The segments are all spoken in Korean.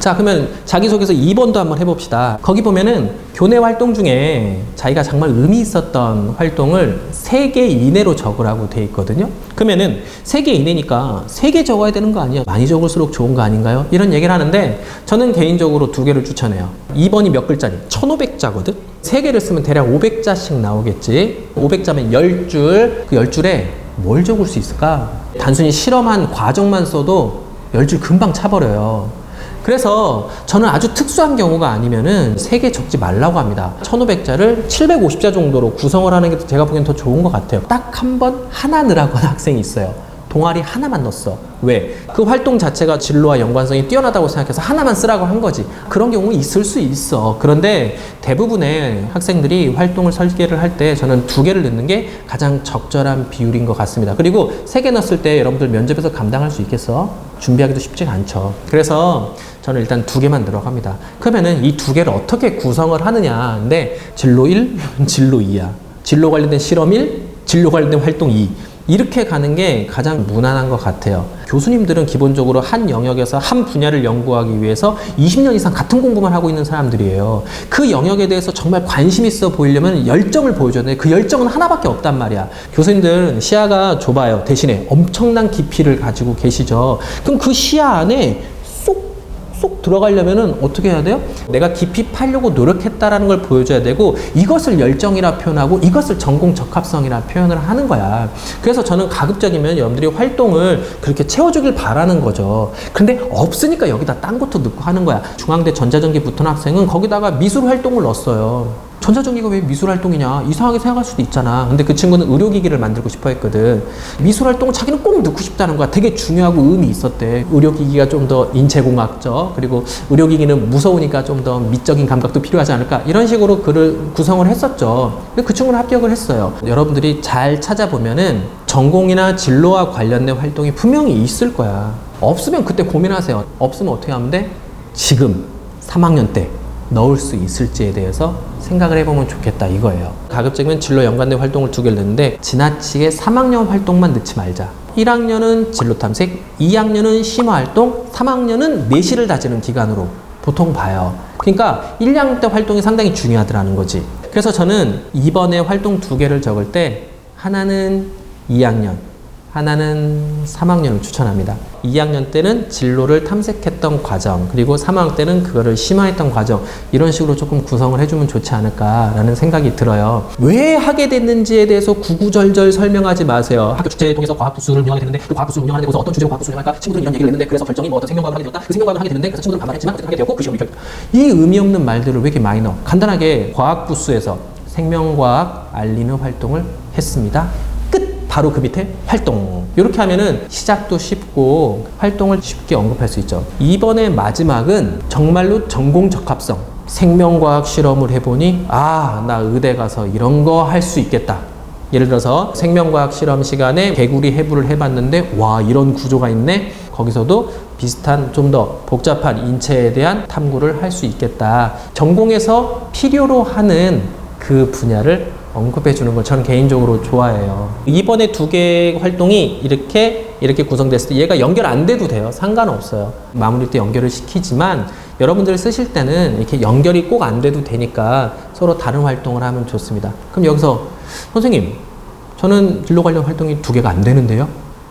자, 그러면 자기소개서 2번도 한번 해봅시다. 거기 보면은 교내 활동 중에 자기가 정말 의미 있었던 활동을 3개 이내로 적으라고 돼 있거든요. 그러면은 3개 이내니까 3개 적어야 되는 거 아니에요? 많이 적을수록 좋은 거 아닌가요? 이런 얘기를 하는데 저는 개인적으로 2개를 추천해요. 2번이 몇 글자니? 1500자거든? 3개를 쓰면 대략 500자씩 나오겠지. 500자면 10줄. 그 10줄에 뭘 적을 수 있을까? 단순히 실험한 과정만 써도 10줄 금방 차버려요. 그래서 저는 아주 특수한 경우가 아니면은 3개 적지 말라고 합니다. 1500자를 750자 정도로 구성을 하는 게 제가 보기엔 더 좋은 것 같아요. 딱 한 번 하나 넣으라고 하는 학생이 있어요. 동아리 하나만 넣었어. 왜? 그 활동 자체가 진로와 연관성이 뛰어나다고 생각해서 하나만 쓰라고 한 거지. 그런 경우 있을 수 있어. 그런데 대부분의 학생들이 활동을 설계를 할 때 저는 2개를 넣는 게 가장 적절한 비율인 것 같습니다. 그리고 3개 넣었을 때 여러분들 면접에서 감당할 수 있겠어? 준비하기도 쉽지가 않죠. 그래서 저는 일단 2개만 들어갑니다. 그러면은 이 2개를 어떻게 구성을 하느냐. 근데 진로 1, 진로 2야. 진로 관련된 실험 1, 진로 관련된 활동 2. 이렇게 가는 게 가장 무난한 것 같아요. 교수님들은 기본적으로 한 영역에서 한 분야를 연구하기 위해서 20년 이상 같은 공부만 하고 있는 사람들이에요. 그 영역에 대해서 정말 관심 있어 보이려면 열정을 보여줘야 돼. 그 열정은 하나밖에 없단 말이야. 교수님들은 시야가 좁아요. 대신에 엄청난 깊이를 가지고 계시죠. 그럼 그 시야 안에 쏙 들어가려면은 어떻게 해야 돼요? 내가 깊이 파려고 노력했다라는 걸 보여줘야 되고 이것을 열정이라 표현하고 이것을 전공 적합성이라 표현을 하는 거야. 그래서 저는 가급적이면 여러분들이 활동을 그렇게 채워주길 바라는 거죠. 근데 없으니까 여기다 딴 것도 넣고 하는 거야. 중앙대 전자전기 붙은 학생은 거기다가 미술 활동을 넣었어요. 전자전기가 왜 미술 활동이냐 이상하게 생각할 수도 있잖아. 근데 그 친구는 의료기기를 만들고 싶어 했거든. 미술 활동을 자기는 꼭 넣고 싶다는 거야. 되게 중요하고 의미 있었대. 의료기기가 좀 더 인체공학적, 그리고 의료기기는 무서우니까 좀 더 미적인 감각도 필요하지 않을까, 이런 식으로 글을 구성을 했었죠. 근데 그 친구는 합격을 했어요. 여러분들이 잘 찾아보면은 전공이나 진로와 관련된 활동이 분명히 있을 거야. 없으면 그때 고민하세요. 없으면 어떻게 하면 돼? 지금 3학년 때 넣을 수 있을지에 대해서 생각을 해보면 좋겠다 이거예요. 가급적이면 진로 연관된 활동을 2개를 넣는데 지나치게 3학년 활동만 넣지 말자. 1학년은 진로 탐색, 2학년은 심화활동, 3학년은 내실을 다지는 기간으로 보통 봐요. 그러니까 1, 2학년 때 활동이 상당히 중요하더라는 거지. 그래서 저는 이번에 활동 2개를 적을 때 하나는 2학년, 하나는 3학년을 추천합니다. 2학년 때는 진로를 탐색했던 과정, 그리고 3학년 때는 그거를 심화했던 과정, 이런 식으로 조금 구성을 해주면 좋지 않을까라는 생각이 들어요. 왜 하게 됐는지에 대해서 구구절절 설명하지 마세요. 학교 축제에 통해서 과학부스를 운영하게 됐는데 그 과학부스를 운영하는 데서 어떤 주제로 과학부스를 운영할까? 친구들은 이런 얘기를 했는데 그래서 결정이 뭐 어떤 생명과학을 하게 되었다. 그 생명과학을 하게 됐는데 그래서 친구들은 반발했지만 어쨌든 하게 되었고 그 시험이 결정. 이 의미 없는 말들을 왜 이렇게 많이 넣어? 간단하게 과학부스에서 생명과학 알리는 활동을 했습니다. 바로 그 밑에 활동. 이렇게 하면은 시작도 쉽고 활동을 쉽게 언급할 수 있죠. 이번에 마지막은 정말로 전공 적합성. 생명과학 실험을 해보니 나 의대 가서 이런 거 할 수 있겠다. 예를 들어서 생명과학 실험 시간에 개구리 해부를 해봤는데 와, 이런 구조가 있네. 거기서도 비슷한 좀 더 복잡한 인체에 대한 탐구를 할 수 있겠다. 전공에서 필요로 하는 그 분야를 언급해 주는 걸 저는 개인적으로 좋아해요. 이번에 2개 활동이 이렇게 구성됐을 때 얘가 연결 안 돼도 돼요. 상관없어요. 마무리 때 연결을 시키지만 여러분들 쓰실 때는 이렇게 연결이 꼭 안 돼도 되니까 서로 다른 활동을 하면 좋습니다. 그럼 여기서 선생님, 저는 진로 관련 활동이 2개가 안 되는데요?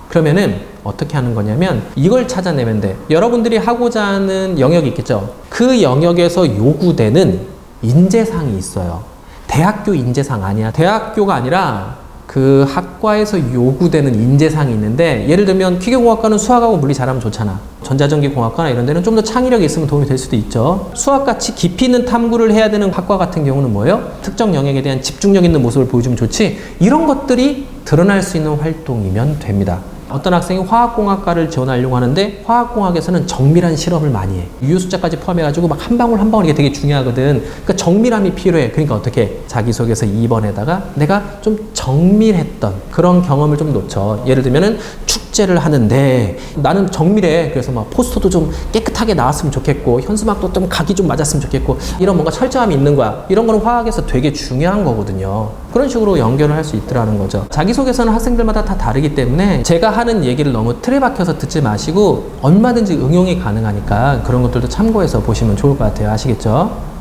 그러면은 어떻게 하는 거냐면 이걸 찾아내면 돼. 여러분들이 하고자 하는 영역이 있겠죠? 그 영역에서 요구되는 인재상이 있어요. 대학교 인재상 아니야. 대학교가 아니라 그 학과에서 요구되는 인재상이 있는데, 예를 들면 기계공학과는 수학하고 물리 잘하면 좋잖아. 전자전기공학과나 이런 데는 좀 더 창의력이 있으면 도움이 될 수도 있죠. 수학같이 깊이 있는 탐구를 해야 되는 학과 같은 경우는 뭐예요? 특정 영역에 대한 집중력 있는 모습을 보여주면 좋지, 이런 것들이 드러날 수 있는 활동이면 됩니다. 어떤 학생이 화학공학과를 지원하려고 하는데 화학공학에서는 정밀한 실험을 많이 해. 유효숫자까지 포함해가지고 막 한 방울 한 방울 이게 되게 중요하거든. 그러니까 정밀함이 필요해. 그러니까 어떻게? 자기소개서 2번에다가 내가 좀 정밀했던 그런 경험을 좀 놓쳐. 예를 들면은 축제 숙제를 하는데 나는 정밀해. 그래서 막 포스터도 좀 깨끗하게 나왔으면 좋겠고 현수막도 좀 각이 좀 맞았으면 좋겠고 이런 뭔가 철저함이 있는 거야. 이런 거는 화학에서 되게 중요한 거거든요. 그런 식으로 연결을 할 수 있더라는 거죠. 자기소개서는 학생들마다 다 다르기 때문에 제가 하는 얘기를 너무 틀에 박혀서 듣지 마시고 얼마든지 응용이 가능하니까 그런 것들도 참고해서 보시면 좋을 것 같아요. 아시겠죠?